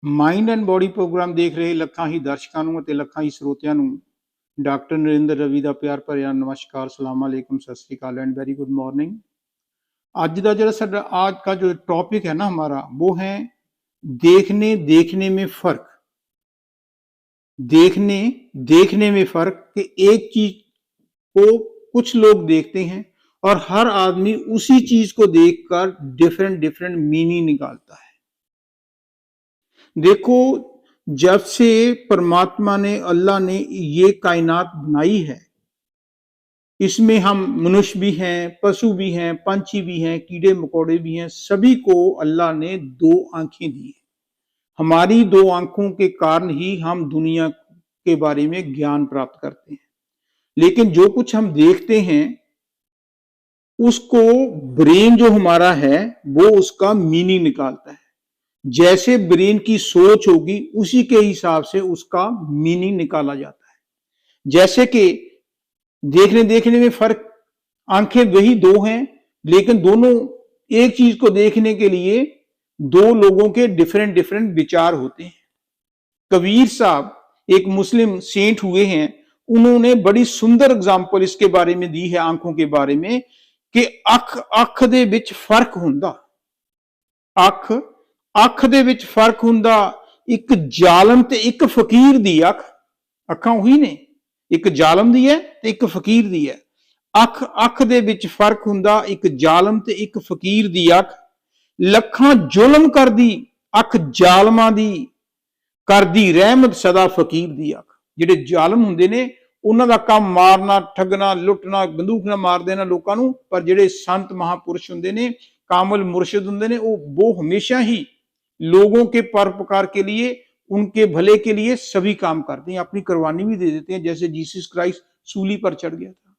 Mind and body programme ਦੇਖ ਰਹੇ ਲੱਖਾਂ ਹੀ ਦਰਸ਼ਕਾਂ ਨੂੰ ਅਤੇ ਲੱਖਾਂ ਹੀ ਸਰੋਤਿਆਂ ਨੂੰ डॉक्टर नरेंद्र रवि का प्यार भरिया नमस्कार, सलाम अलैकुम, सत श्री अकाल एंड वेरी गुड मॉर्निंग। आज का जो साडा आज का जो टॉपिक है ना हमारा, वो है देखने में फर्क। देखने में फर्क कि एक चीज को कुछ लोग देखते हैं और हर आदमी उसी चीज को देखकर डिफरेंट मीनिंग निकालता है। देखो, जब से परमात्मा ने, अल्लाह ने ये कायनात बनाई है, इसमें हम मनुष्य भी हैं, पशु भी हैं, पंछी भी हैं, कीड़े मकोड़े भी हैं, सभी को अल्लाह ने दो आंखें दी है। हमारी दो आंखों के कारण ही हम दुनिया के बारे में ज्ञान प्राप्त करते हैं। लेकिन जो कुछ हम देखते हैं उसको ब्रेन जो हमारा है वो उसका मीनिंग निकालता है। जैसे ब्रेन की सोच होगी उसी के हिसाब से उसका मीनिंग निकाला जाता है। जैसे कि देखने में फर्क, आंखें वही दो हैं लेकिन दोनों एक चीज को देखने के लिए दो लोगों के डिफरेंट विचार होते हैं। कबीर साहब एक मुस्लिम सेंट हुए हैं, उन्होंने बड़ी सुंदर एग्जाम्पल इसके बारे में दी है, आंखों के बारे में, कि अख दे विच फर्क हुंदा, अख दे विच फर्क हुंदा, एक जालम ते एक फकीर दी अख, अखां उही ने, एक जालम दी है ते एक फकीर दी है। अख दे विच फर्क हुंदा, एक जालम ते एक फकीर दी अख, लखां जुल्म करदी अख जालमां दी, करदी रहमत सदा फकीर दी अख। जिहड़े जालम हुंदे ने उन्हां दा काम मारना, ठगना, लुटना, बंदूक नाल मार देना लोकां नूं, पर जिहड़े संत महापुरुष हुंदे ने, कामल मुर्शिद हुंदे ने, वो हमेशा ही लोगों के परोपकार के लिए, उनके भले के लिए सभी काम करते हैं, अपनी कुर्बानी भी दे देते हैं। जैसे जीसस क्राइस्ट सूली पर चढ़ गया था।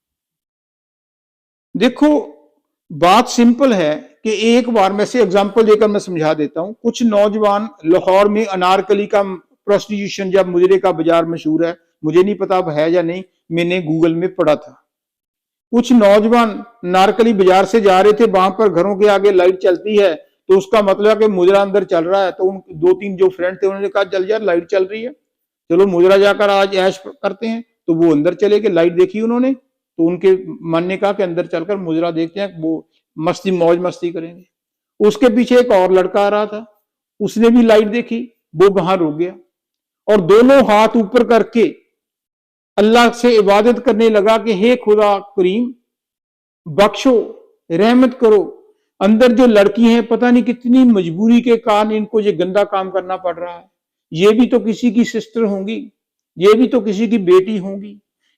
देखो, बात सिंपल है कि एक बार मैं से एग्जांपल देकर मैं समझा देता हूं। कुछ नौजवान लाहौर में अनारकली का प्रोस्टिट्यूशन, जब मुजरे का बाजार मशहूर है, मुझे नहीं पता अब है या नहीं, मैंने गूगल में पढ़ा था। कुछ नौजवान नारकली बाजार से जा रहे थे, वहां पर घरों के आगे लाइट चलती है तो उसका मतलब है कि मुजरा अंदर चल रहा है। तो उन दो तीन जो फ्रेंड थे उन्होंने कहा चल यार लाइट चल रही है, चलो मुजरा जाकर आज ऐश करते हैं। तो वो अंदर चले गए, लाइट देखी उन्होंने, तो उनके मन ने कहा कि अंदर चलकर मुजरा देखते हैं, वो मस्ती मौज मस्ती करेंगे। उसके पीछे एक और लड़का आ रहा था, उसने भी लाइट देखी, वो वहां रुक गया और दोनों हाथ ऊपर करके अल्लाह से इबादत करने लगा कि हे खुदा करीम, बख्शो, रहमत करो। अंदर जो लड़की है, पता नहीं कितनी मजबूरी के कारण इनको ये गंदा काम करना पड़ रहा है, ये भी तो किसी की सिस्टर होंगी, ये भी तो किसी की बेटी होंगी,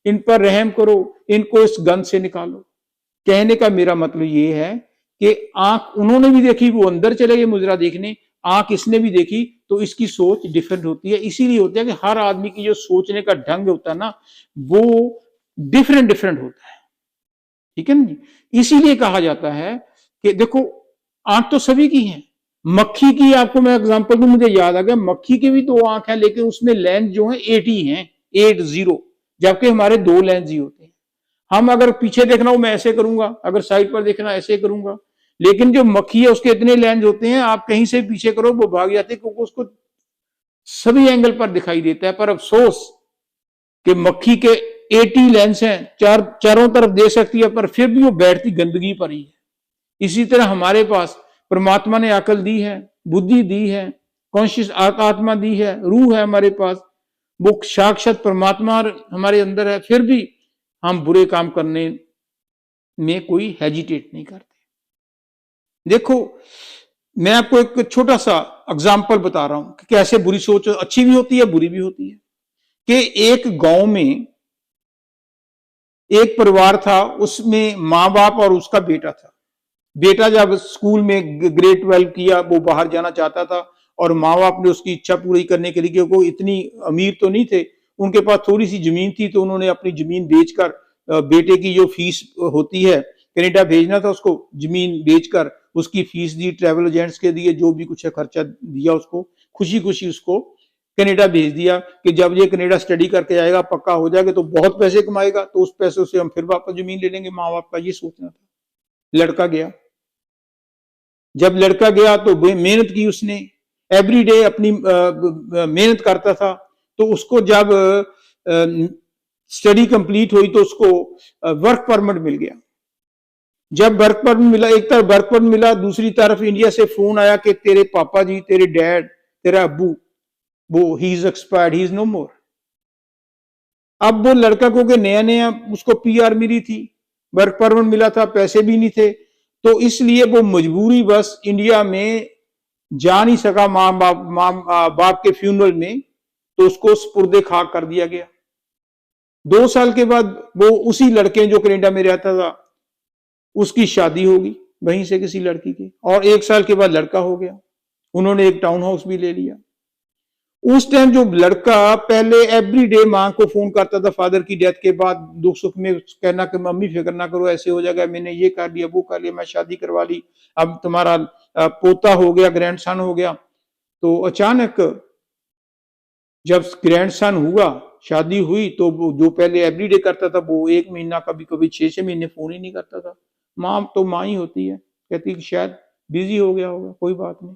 इन पर रहम करो, इनको इस गंद से निकालो। कहने का मेरा मतलब ये है कि आंख उन्होंने भी देखी, वो अंदर चले गए मुजरा देखने, आंख इसने भी देखी, तो इसकी सोच डिफरेंट होती है। इसीलिए होता है कि हर आदमी की जो सोचने का ढंग होता है ना, वो डिफरेंट होता है, ठीक है ना जी। इसीलिए कहा जाता है कि देखो, आंख तो सभी की है। मक्खी की आपको मैं एग्जांपल दूं, मुझे याद आ गया, मक्खी की भी दो आंख है लेकिन उसमें लेंस जो है 80 हैं, 80, जबकि हमारे दो लेंस ही होते हैं। हम अगर पीछे देखना हो मैं ऐसे करूंगा, अगर साइड पर देखना ऐसे करूंगा, लेकिन जो मक्खी है उसके इतने लेंस होते हैं, आप कहीं से पीछे करो वो भाग जाते हैं, क्योंकि उसको सभी एंगल पर दिखाई देता है। पर अफसोस कि मक्खी के 80 लेंस हैं, चारों तरफ दे सकती है, पर फिर भी वो बैठती गंदगी पर ही है। इसी तरह हमारे पास परमात्मा ने अकल दी है, बुद्धि दी है, कॉन्शियस आत्मा दी है, रूह है हमारे पास, वो साक्षात परमात्मा हमारे अंदर है, फिर भी हम बुरे काम करने में कोई हेजिटेट नहीं करते। देखो, मैं आपको एक छोटा सा एग्जाम्पल बता रहा हूं कि कैसे बुरी सोच अच्छी भी होती है, बुरी भी होती है। कि एक गांव में एक परिवार था, उसमें मां बाप और उसका बेटा था। बेटा जब स्कूल में ग्रेड 12 किया, वो बाहर जाना चाहता था और माँ बाप ने उसकी इच्छा पूरी करने के लिए, क्योंकि वो इतनी अमीर तो नहीं थे, उनके पास थोड़ी सी जमीन थी, तो उन्होंने अपनी जमीन बेचकर बेटे की जो फीस होती है, कनाडा भेजना था उसको, जमीन बेचकर उसकी फीस दी, ट्रैवल एजेंट्स के दिए, जो भी कुछ है खर्चा दिया उसको, खुशी खुशी उसको कनाडा भेज दिया कि जब ये कनाडा स्टडी करके आएगा, पक्का हो जाएगा तो बहुत पैसे कमाएगा, तो उस पैसों से हम फिर वापस जमीन ले लेंगे। माँ बाप का ये सोचना था। लड़का गया, जब लड़का गया तो मेहनत की उसने, एवरी डे अपनी मेहनत करता था। तो उसको जब स्टडी कंप्लीट हुई तो उसको वर्क परमिट मिल गया। जब वर्क परमिट मिला, एक तरफ वर्क परमिट मिला, दूसरी तरफ इंडिया से फोन आया कि तेरे पापा जी, तेरे डैड, तेरा अब्बू, वो he is expired, he is no more. अब वो लड़का को के नया नया उसको पीआर मिली थी, वर्क परमिट मिला था, पैसे भी नहीं थे, तो इसलिए वो मजबूरी बस इंडिया में जा नहीं सका माँ बाप के फ्यूनरल में, तो उसको सुपुर्दे खाक कर दिया गया। 2 साल के बाद वो उसी लड़के जो कनाडा में रहता था उसकी शादी होगी वहीं से किसी लड़की की, और 1 साल के बाद लड़का हो गया। उन्होंने एक टाउन हाउस भी ले लिया। उस टाइम जो लड़का पहले एवरी डे माँ को फोन करता था फादर की डेथ के बाद, दुख सुख में कहना कि मम्मी फिक्र ना करो, ऐसे हो जाएगा, मैंने ये कर लिया, वो कर लिया, मैं शादी करवा ली, अब तुम्हारा पोता हो गया, ग्रैंडसन हो गया। तो अचानक जब ग्रैंडसन हुआ, शादी हुई, तो वो जो पहले एवरीडे करता था वो 1 महीना, कभी कभी 6 महीने फोन ही नहीं करता था। माँ तो माँ ही होती है, कहती कि शायद बिजी हो गया होगा, कोई बात नहीं।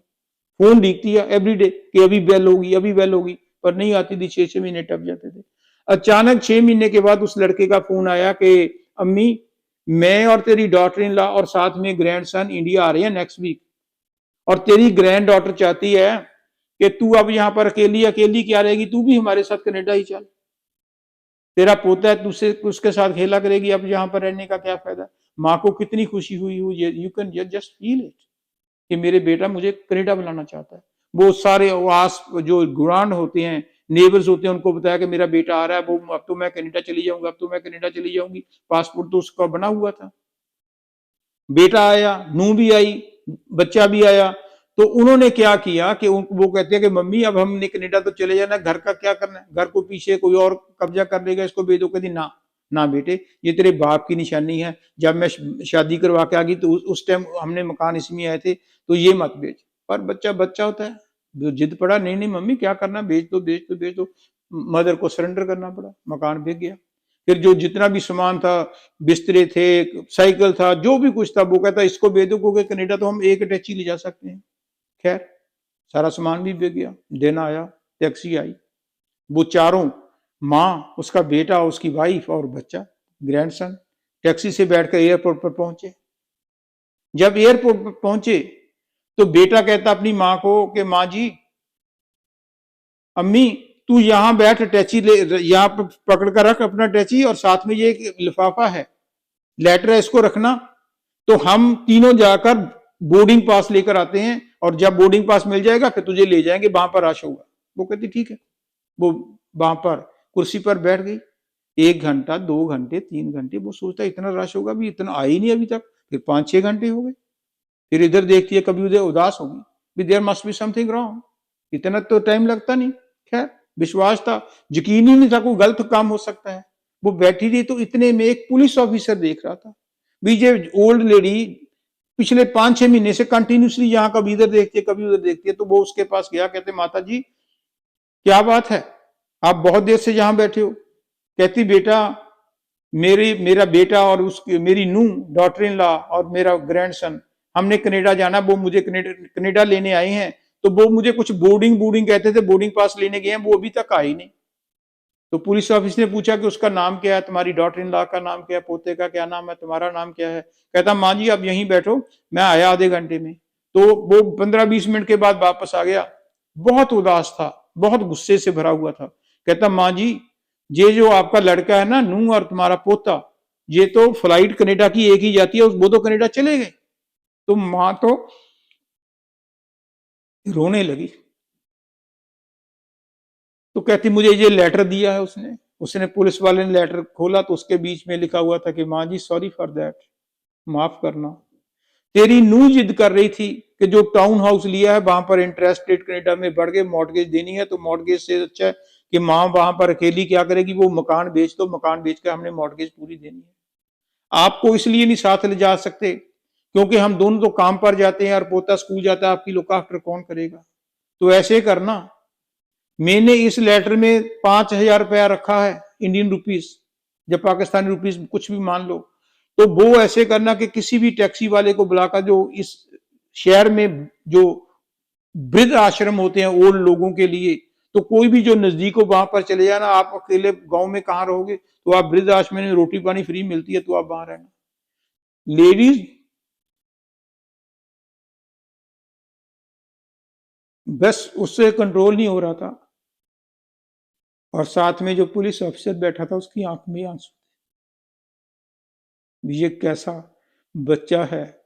फोन लिखती है एवरीडे कि अभी बेल होगी, अभी बेल होगी, पर नहीं आती थी, 6 महीने टप जाते थे। अचानक 6 महीने के बाद उस लड़के का फोन आया कि अम्मी, मैं और तेरी डॉटर इन लॉ और साथ में ग्रैंडसन इंडिया आ रहे हैं नेक्स्ट वीक, और तेरी ग्रैंड डॉटर चाहती है कि तू अब यहाँ पर अकेली अकेली क्या रहेगी, तू भी हमारे साथ कनाडा ही चल, तेरा पोता है, तुझसे उसके साथ खेला करेगी, अब यहाँ पर रहने का क्या फायदा। माँ को कितनी खुशी हुई, you can just feel it कि मेरे बेटा मुझे कनाडा बुलाना चाहता है। वो सारे आस जो ग्रांड होते हैं, नेबर्स होते हैं, उनको बताया कि मेरा बेटा आ रहा है, वो अब तो मैं कनाडा चली जाऊंगा, अब तो मैं कनाडा चली जाऊंगी। पासपोर्ट तो उसका बना हुआ था। बेटा आया, नूह भी आई, बच्चा भी आया। तो उन्होंने क्या किया कि वो कहते हैं कि मम्मी अब हमने कनाडा तो चले जाना, घर का क्या करना है, घर को पीछे कोई और कब्जा कर लेगा, इसको भेजो। कहती ना ना बेटे, ये तेरे बाप की निशानी है, जब मैं शादी करवा के आ गई तो उस टाइम हमने मकान इसमें आए थे, तो ये मत बेच। पर बच्चा बच्चा होता है, जो जिद पड़ा, नहीं नहीं मम्मी क्या करना, बेच दो बेच दो बेच दो। मदर को सरेंडर करना पड़ा, मकान बिक गया। फिर जो जितना भी सामान था, बिस्तरे थे, साइकिल था, जो भी कुछ था, वो कहता इसको बेच दो, क्योंकि कनाडा तो हम एक अटैची ले जा सकते हैं। खैर सारा सामान भी बिक गया। दिन आया, टैक्सी आई, वो चारों, माँ, उसका बेटा, उसकी वाइफ और बच्चा, ग्रैंडसन, टैक्सी से बैठकर एयरपोर्ट पर पहुंचे। जब एयरपोर्ट पर पहुंचे तो बेटा कहता अपनी माँ को कि माँ जी, अम्मी तू यहां बैठ, टैची ले यहां पकड़ कर रख अपना टैची, और साथ में ये एक लिफाफा है, लेटर है, इसको रखना। तो हम तीनों जाकर बोर्डिंग पास लेकर आते हैं, और जब बोर्डिंग पास मिल जाएगा फिर तुझे ले जाएंगे, वहां पर रश होगा। वो कहती ठीक है। वो वहां पर कुर्सी पर बैठ गई। 1 घंटा, 2 घंटे, 3 घंटे, वो सोचता इतना रश होगा भी, इतना आई नहीं अभी तक। फिर 5-6 घंटे हो गए। फिर इधर देखती है, कभी उधर उदास होगी, भी there must be something wrong, इतना तो टाइम लगता नहीं। खैर विश्वास था, यकीन ही नहीं था कोई गलत काम हो सकता है। वो बैठी रही तो इतने में एक पुलिस ऑफिसर देख रहा था। बीजे ओल्ड लेडी पिछले 5-6 महीने से कंटिन्यूसली यहाँ कभी इधर देखती है, कभी उधर देखती है। तो वो उसके पास गया, कहते माता जी क्या बात है, आप बहुत देर से यहाँ बैठे हो। कहती बेटा, मेरा बेटा और उसकी मेरी नूह, डॉटर इन लॉ और मेरा ग्रैंडसन, हमने कनाडा जाना, वो मुझे कनाडा लेने आए हैं। तो वो मुझे कुछ बोर्डिंग कहते थे, बोर्डिंग पास लेने गए हैं, वो अभी तक आए नहीं। तो पुलिस ऑफिस ने पूछा कि उसका नाम क्या है, तुम्हारी डॉटर इन लॉ का नाम क्या है, पोते का क्या नाम है, तुम्हारा नाम क्या है। कहता माँ जी आप यहीं बैठो, मैं आया आधे घंटे में। तो वो 15-20 मिनट के बाद वापस आ गया। बहुत उदास था, बहुत गुस्से से भरा हुआ था। कहता माँ जी, ये जो आपका लड़का है ना, नूह और तुम्हारा पोता, ये तो फ्लाइट कनाडा की एक ही जाती है, वो तो कनाडा चले गए। तो माँ तो रोने लगी। तो कहती मुझे ये लेटर दिया है उसने। उसने पुलिस वाले ने लेटर खोला तो उसके बीच में लिखा हुआ था कि माँ जी सॉरी फॉर दैट, माफ करना। तेरी नूह जिद कर रही थी कि जो टाउन हाउस लिया है वहां पर इंटरेस्ट रेट कनाडा में बढ़ गए, मॉर्गेज देनी है, तो मॉर्गेज से अच्छा है कि माँ वहां पर अकेली क्या करेगी, वो मकान बेच दो, मकान बेच कर हमने मॉर्गेज पूरी देनी है। आपको इसलिए नहीं साथ ले जा सकते क्योंकि हम दोनों तो काम पर जाते हैं और पोता स्कूल जाता है, आपकी लुक आफ्टर कौन करेगा। तो ऐसे करना, मैंने इस लेटर में 5,000 रुपया रखा है, इंडियन रुपीस, जब पाकिस्तानी रुपीस कुछ भी मान लो। तो वो ऐसे करना कि किसी भी टैक्सी वाले को बुलाकर, जो इस शहर में जो वृद्ध आश्रम होते हैं ओल्ड लोगों के लिए, तो कोई भी जो नजदीक हो वहां पर चले जाना। आप अकेले गांव में कहाँ रहोगे, तो आप वृद्ध आश्रम में रोटी पानी फ्री मिलती है तो आप वहां रहना। लेडीज बस उससे कंट्रोल नहीं हो रहा था, और साथ में जो पुलिस ऑफिसर बैठा था उसकी आंख में आंसू। ये कैसा बच्चा है,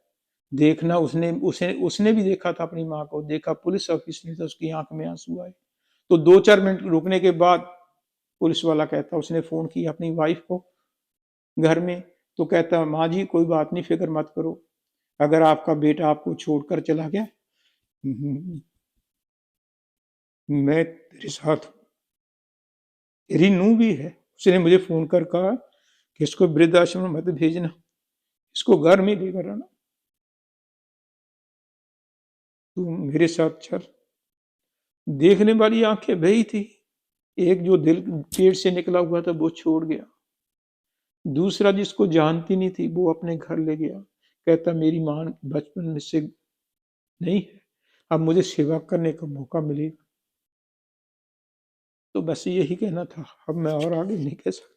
देखना उसने उसे उसने भी देखा था अपनी माँ को, देखा पुलिस ऑफिसर ने तो उसकी आंख में आंसू आए। तो 2-4 मिनट रुकने के बाद पुलिस वाला कहता, उसने फोन किया अपनी वाइफ को घर में, तो कहता माँ जी कोई बात नहीं, फिक्र मत करो, अगर आपका बेटा आपको छोड़कर चला गया, मैं तेरे साथ हूं। तेरी नूह भी है, उसने मुझे फोन कर कहा कि इसको वृद्धाश्रम में मत भेजना, इसको घर में लेकर आना, तू मेरे साथ चल। देखने वाली आंखें वही थी, एक जो दिल पेट से निकला हुआ था वो छोड़ गया, दूसरा जिसको जानती नहीं थी वो अपने घर ले गया। कहता मेरी मां बचपन में से नहीं है, अब मुझे सेवा करने का मौका मिलेगा। तो बस यही कहना था, अब मैं और आगे नहीं कह सकता।